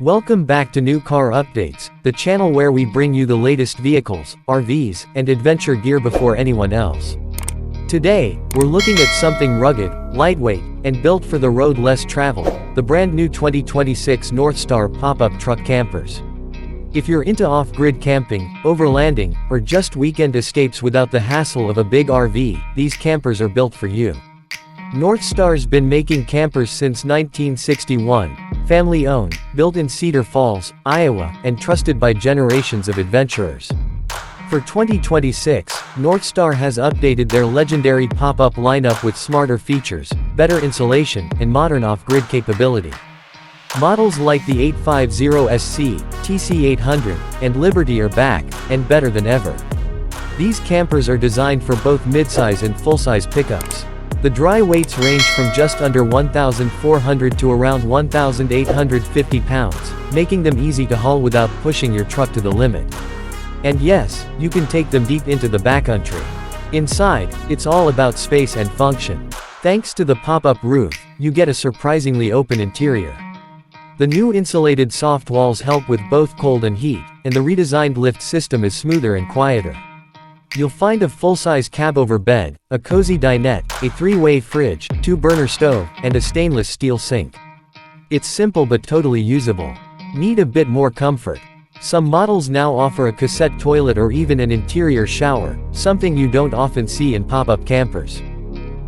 Welcome back to New Car Updates, the channel where we bring you the latest vehicles, RVs, and adventure gear before anyone else. Today, we're looking at something rugged, lightweight, and built for the road less traveled, the brand new 2026 Northstar pop-up truck campers. If you're into off-grid camping, overlanding, or just weekend escapes without the hassle of a big RV, these campers are built for you. Northstar's been making campers since 1961, family-owned, built in Cedar Falls, Iowa, and trusted by generations of adventurers. For 2026, Northstar has updated their legendary pop-up lineup with smarter features, better insulation, and modern off-grid capability. Models like the 850SC, TC800, and Liberty are back, and better than ever. These campers are designed for both midsize and full-size pickups. The dry weights range from just under 1,400 to around 1,850 pounds, making them easy to haul without pushing your truck to the limit. And yes, you can take them deep into the backcountry. Inside, it's all about space and function. Thanks to the pop-up roof, you get a surprisingly open interior. The new insulated soft walls help with both cold and heat, and the redesigned lift system is smoother and quieter. You'll find a full-size cab-over bed, a cozy dinette, a 3-way fridge, 2-burner stove, and a stainless steel sink. It's simple but totally usable. Need a bit more comfort? Some models now offer a cassette toilet or even an interior shower, something you don't often see in pop-up campers.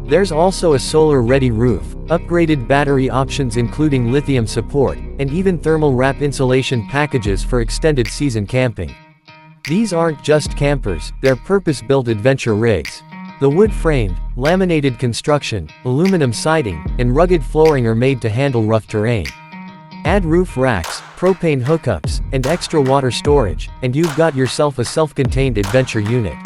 There's also a solar-ready roof, upgraded battery options including lithium support, and even thermal wrap insulation packages for extended season camping. These aren't just campers, they're purpose-built adventure rigs. The wood-framed, laminated construction, aluminum siding, and rugged flooring are made to handle rough terrain. Add roof racks, propane hookups, and extra water storage, and you've got yourself a self-contained adventure unit.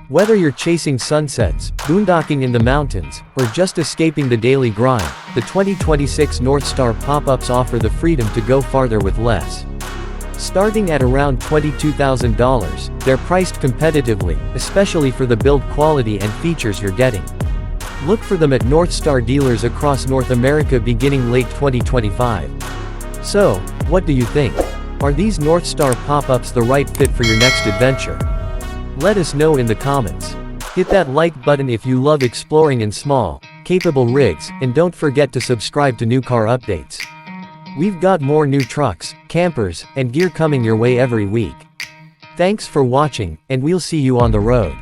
Whether you're chasing sunsets, boondocking in the mountains, or just escaping the daily grind, the 2026 Northstar pop-ups offer the freedom to go farther with less. Starting at around $22,000, they're priced competitively, especially for the build quality and features you're getting. Look for them at Northstar dealers across North America beginning late 2025. So, what do you think? Are these Northstar pop-ups the right fit for your next adventure? Let us know in the comments. Hit that like button if you love exploring in small, capable rigs, and don't forget to subscribe to New Car Updates. We've got more new trucks, campers, and gear coming your way every week. Thanks for watching, and we'll see you on the road.